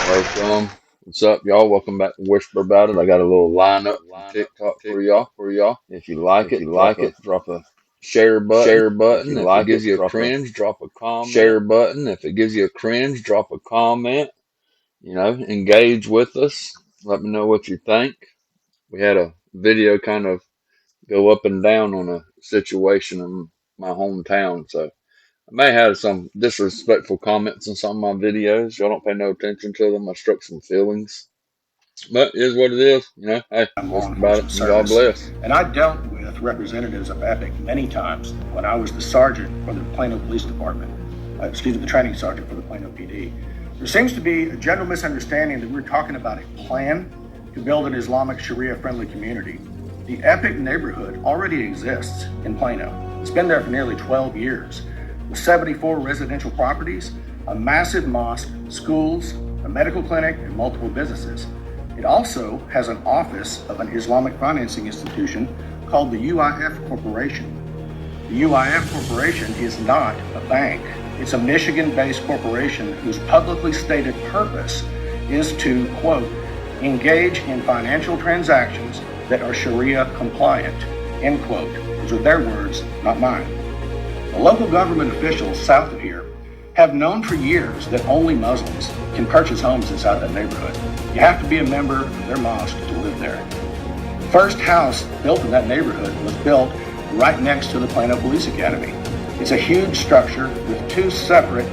Welcome. What's up, y'all? Welcome back to Whisper About It. I got a little lineup from TikTok for y'all. If you like it, drop a share button. If it gives you a cringe, drop a comment. Share button. If it gives you a cringe, drop a comment. Engage with us. Let me know what you think. We had a video kind of go up and down on a situation in my hometown, so I may have some disrespectful comments in some of my videos. Y'all don't pay no attention to them. I struck some feelings. But it is what it is. Hey, Law about it. enforcement God service. bless. And I dealt with representatives of Epic many times when I was the sergeant for the Plano Police Department. The training sergeant for the Plano PD. There seems to be a general misunderstanding that we're talking about a plan to build an Islamic Sharia-friendly community. The Epic neighborhood already exists in Plano. It's been there for nearly 12 years, with 74 residential properties, a massive mosque, schools, a medical clinic, and multiple businesses. It also has an office of an Islamic financing institution called the UIF Corporation. The UIF Corporation is not a bank. It's a Michigan-based corporation whose publicly stated purpose is to, quote, engage in financial transactions that are Sharia compliant, end quote. Those are their words, not mine. The local government officials south of here have known for years that only Muslims can purchase homes inside that neighborhood. You have to be a member of their mosque to live there. The first house built in that neighborhood was built right next to the Plano Police Academy. It's a huge structure with two separate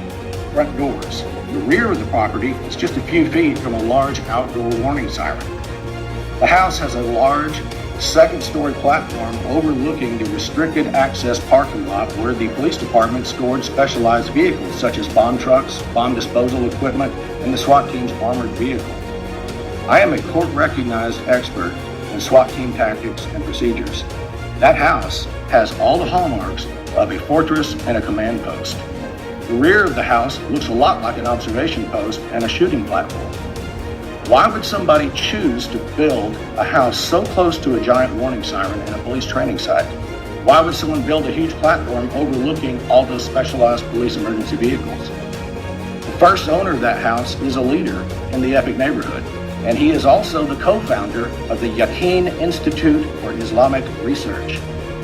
front doors. The rear of the property is just a few feet from a large outdoor warning siren. The house has a large second-story platform overlooking the restricted access parking lot where the police department stored specialized vehicles such as bomb trucks, bomb disposal equipment, and the SWAT team's armored vehicle. I am a court-recognized expert in SWAT team tactics and procedures. That house has all the hallmarks of a fortress and a command post. The rear of the house looks a lot like an observation post and a shooting platform. Why would somebody choose to build a house so close to a giant warning siren and a police training site? Why would someone build a huge platform overlooking all those specialized police emergency vehicles? The first owner of that house is a leader in the Epic neighborhood, and he is also the co-founder of the Yaqeen Institute for Islamic Research.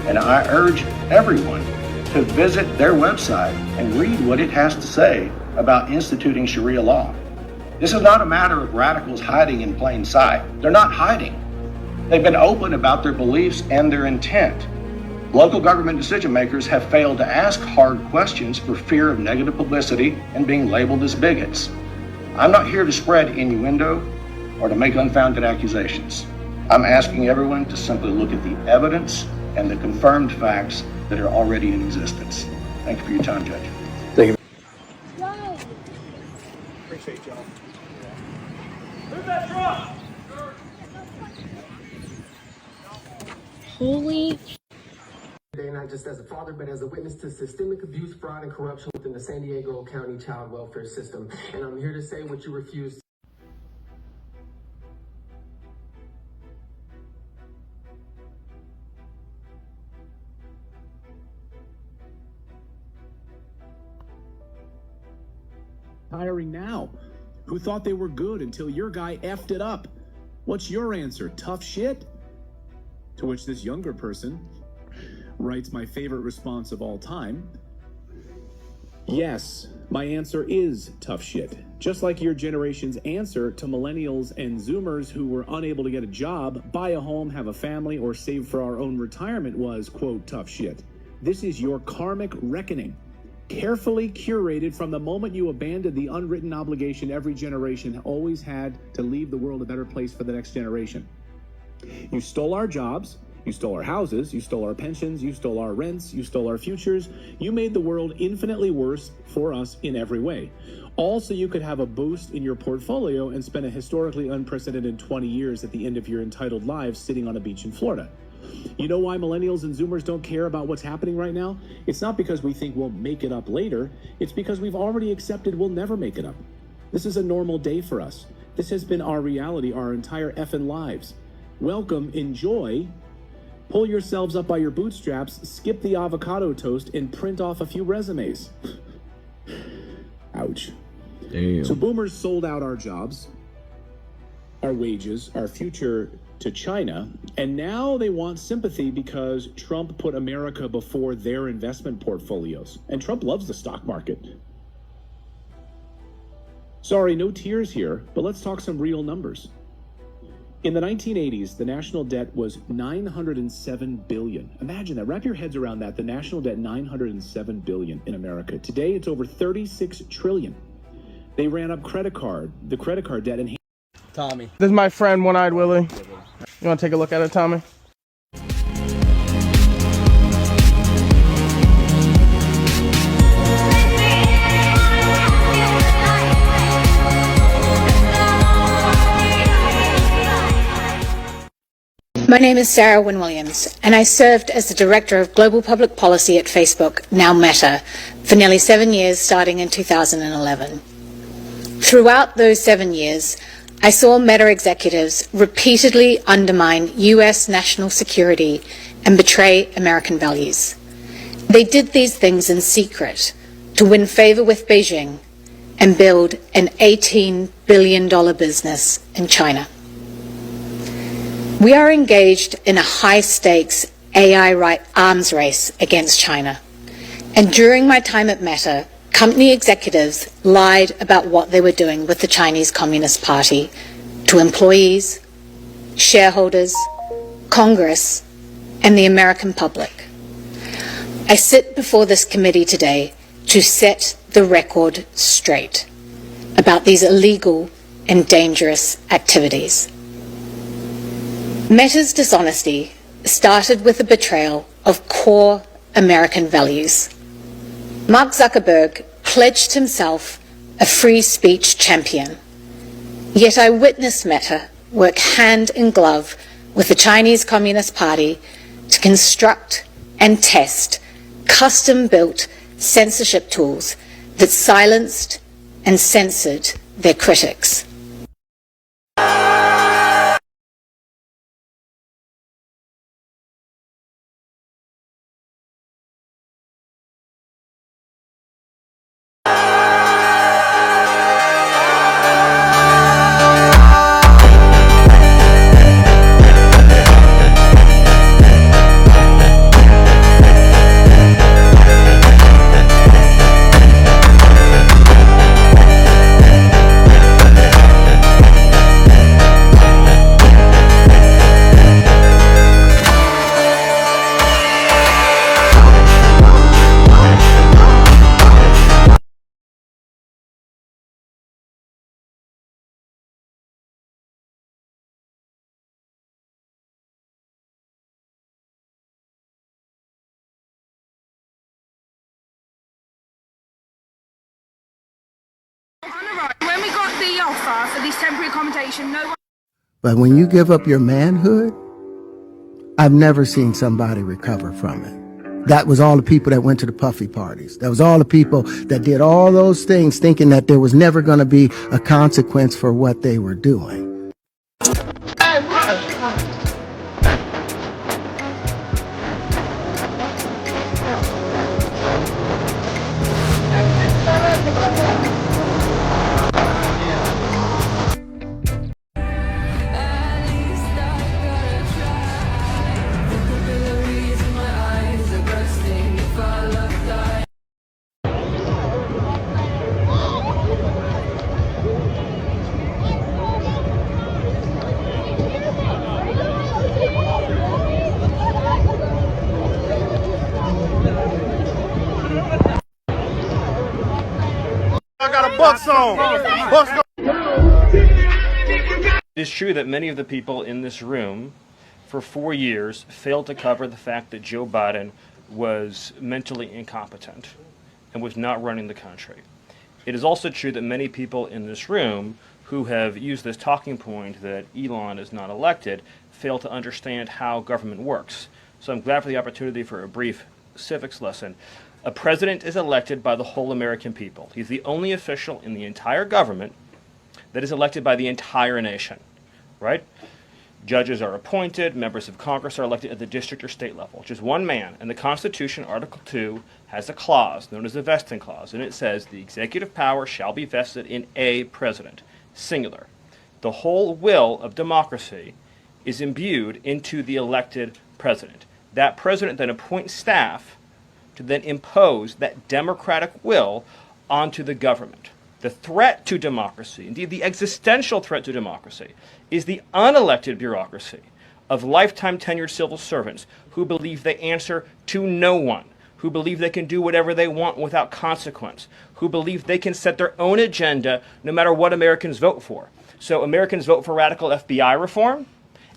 And I urge everyone to visit their website and read what it has to say about instituting Sharia law. This is not a matter of radicals hiding in plain sight. They're not hiding. They've been open about their beliefs and their intent. Local government decision makers have failed to ask hard questions for fear of negative publicity and being labeled as bigots. I'm not here to spread innuendo or to make unfounded accusations. I'm asking everyone to simply look at the evidence and the confirmed facts that are already in existence. Thank you for your time, Judge. Thank you. Appreciate y'all. Move that truck! Holy. Today, not just as a father, but as a witness to systemic abuse, fraud, and corruption within the San Diego County child welfare system. And I'm here to say what you refuse. Hiring now, who thought they were good until your guy effed it up. What's your answer? Tough shit? To which this younger person writes my favorite response of all time. Yes, my answer is tough shit. Just like your generation's answer to millennials and Zoomers who were unable to get a job, buy a home, have a family, or save for our own retirement was, quote, tough shit. This is your karmic reckoning. Carefully curated from the moment you abandoned the unwritten obligation every generation always had to leave the world a better place for the next generation. You stole our jobs, you stole our houses, you stole our pensions, you stole our rents, you stole our futures. You made the world infinitely worse for us in every way. All so you could have a boost in your portfolio and spend a historically unprecedented 20 years at the end of your entitled lives sitting on a beach in Florida. You know why millennials and Zoomers don't care about what's happening right now? It's not because we think we'll make it up later. It's because we've already accepted we'll never make it up. This is a normal day for us. This has been our reality our entire effing lives. Welcome, enjoy, pull yourselves up by your bootstraps, skip the avocado toast, and print off a few resumes. Ouch. Damn. So boomers sold out our jobs, our wages, our future to China, and now they want sympathy because Trump put America before their investment portfolios. And Trump loves the stock market. Sorry, no tears here, but let's talk some real numbers. In the 1980s, the national debt was $907 billion. Imagine that. Wrap your heads around that. The national debt, $907 billion in America. Today, it's over $36 trillion. They ran up the credit card debt, and Tommy. This is my friend, One-Eyed Willie. You want to take a look at it, Tommy? My name is Sarah Wynne Williams, and I served as the Director of Global Public Policy at Facebook, now Meta, for nearly 7 years, starting in 2011. Throughout those 7 years, I saw Meta executives repeatedly undermine U.S. national security and betray American values. They did these things in secret to win favor with Beijing and build an $18 billion business in China. We are engaged in a high-stakes AI arms race against China. And during my time at Meta, company executives lied about what they were doing with the Chinese Communist Party to employees, shareholders, Congress, and the American public. I sit before this committee today to set the record straight about these illegal and dangerous activities. Meta's dishonesty started with the betrayal of core American values. Mark Zuckerberg pledged himself a free speech champion. Yet I witnessed Meta work hand in glove with the Chinese Communist Party to construct and test custom-built censorship tools that silenced and censored their critics. When we got the offer for this temporary accommodation, no one... But when you give up your manhood, I've never seen somebody recover from it. That was all the people that went to the puffy parties. That was all the people that did all those things thinking that there was never going to be a consequence for what they were doing. It is true that many of the people in this room for 4 years failed to cover the fact that Joe Biden was mentally incompetent and was not running the country. It is also true that many people in this room who have used this talking point that Elon is not elected fail to understand how government works. So I'm glad for the opportunity for a brief civics lesson. A president is elected by the whole American people. He's the only official in the entire government that is elected by the entire nation, right? Judges are appointed, members of Congress are elected at the district or state level. Just one man. And the Constitution, Article 2, has a clause known as the vesting clause, and it says the executive power shall be vested in a president, singular. The whole will of democracy is imbued into the elected president. That president then appoints staff to then impose that democratic will onto the government. The threat to democracy, indeed the existential threat to democracy, is the unelected bureaucracy of lifetime tenured civil servants who believe they answer to no one, who believe they can do whatever they want without consequence, who believe they can set their own agenda no matter what Americans vote for. So Americans vote for radical FBI reform,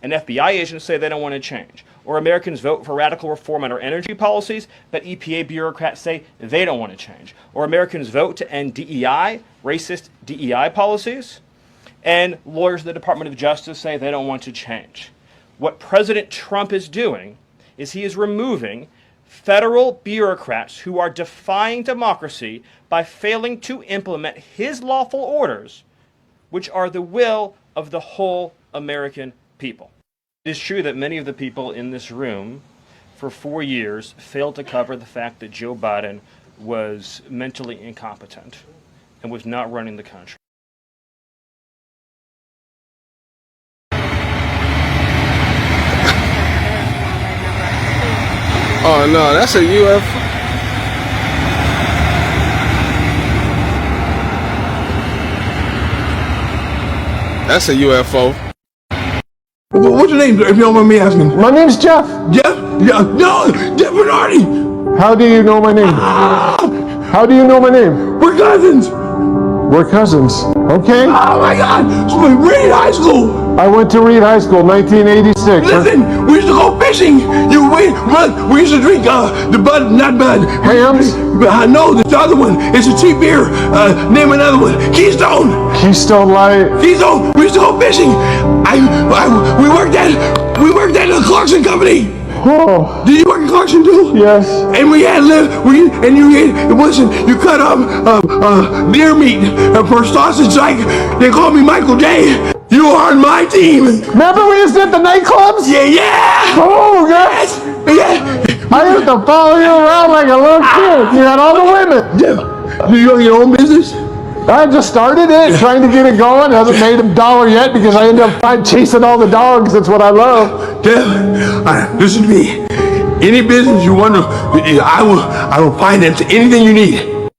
and FBI agents say they don't want to change. Or Americans vote for radical reform on our energy policies, but EPA bureaucrats say they don't want to change. Or Americans vote to end DEI, racist DEI policies, and lawyers in the Department of Justice say they don't want to change. What President Trump is doing is he is removing federal bureaucrats who are defying democracy by failing to implement his lawful orders, which are the will of the whole American people. It is true that many of the people in this room for 4 years failed to cover the fact that Joe Biden was mentally incompetent and was not running the country. Oh no, that's a UFO. That's a UFO. What's your name, if you don't mind me asking? My name's Jeff. Jeff? Yeah, no, Jeff Bernardi. How do you know my name? How do you know my name? We're cousins. We're cousins. Okay. Oh my God. So we Reed High School. I went to Reed High School, 1986. Listen, we used to go fishing. We used to drink the Bud, not Bud. Hams? No, the other one. It's a cheap beer. Name another one. Keystone. Keystone Light. Keystone. We used to go fishing. We worked at the Clarkson Company. Oh. Did you work at Clarkson too? Yes. And we had you cut up deer meat for sausage like they called me Michael J. You are on my team. Remember we used to hit the nightclubs? Yeah. Oh, guys. Yeah. I used to follow you around like a little kid. You had all the women. Yeah. Do you own your own business? I just started it, trying to get it going. Hasn't made a dollar yet because I end up chasing all the dogs. That's what I love. Jeff, listen to me. Any business you want to, I will finance anything you need.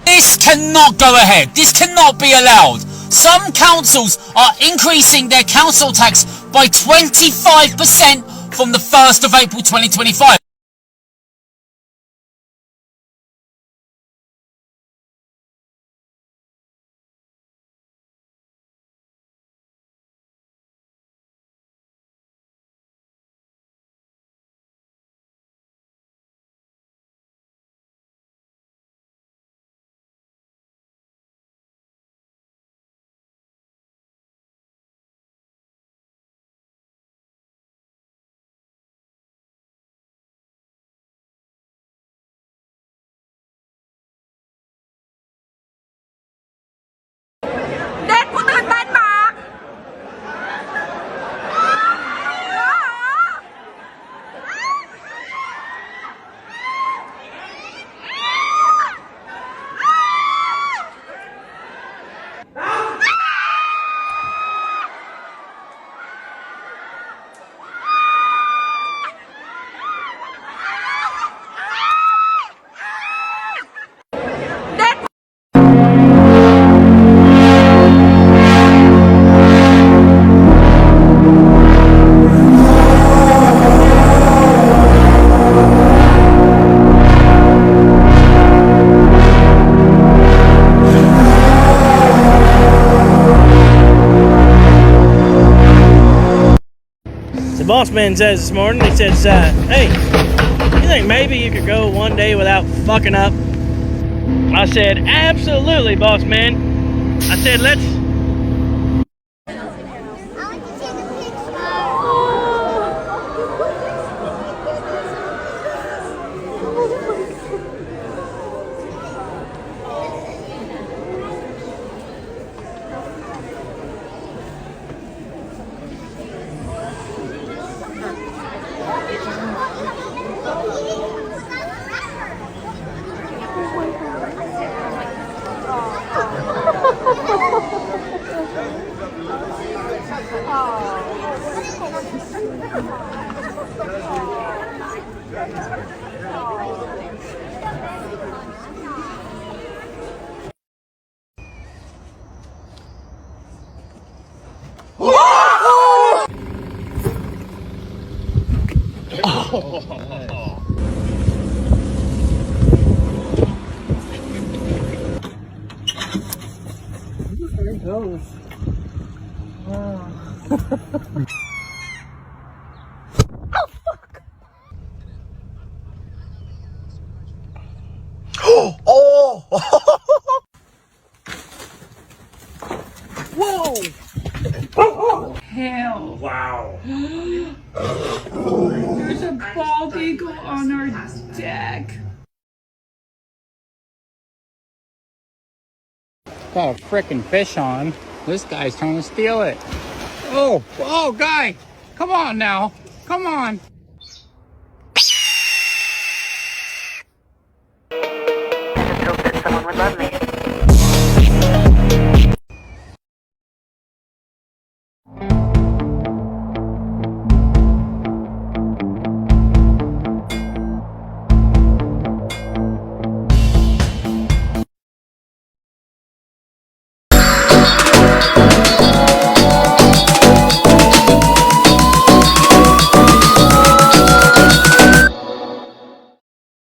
This cannot go ahead. This cannot be allowed. Some councils are increasing their council tax by 25% from the 1st of April 2025. Boss man says this morning, he says, hey, you think maybe you could go one day without fucking up? I said, absolutely, boss man. I said, let's... There it goes. Oh! Whoa! Hell. Wow. There's a bald eagle on our deck. Got a frickin' fish on. This guy's trying to steal it. Oh, guy! Come on now. Come on. Someone would love me.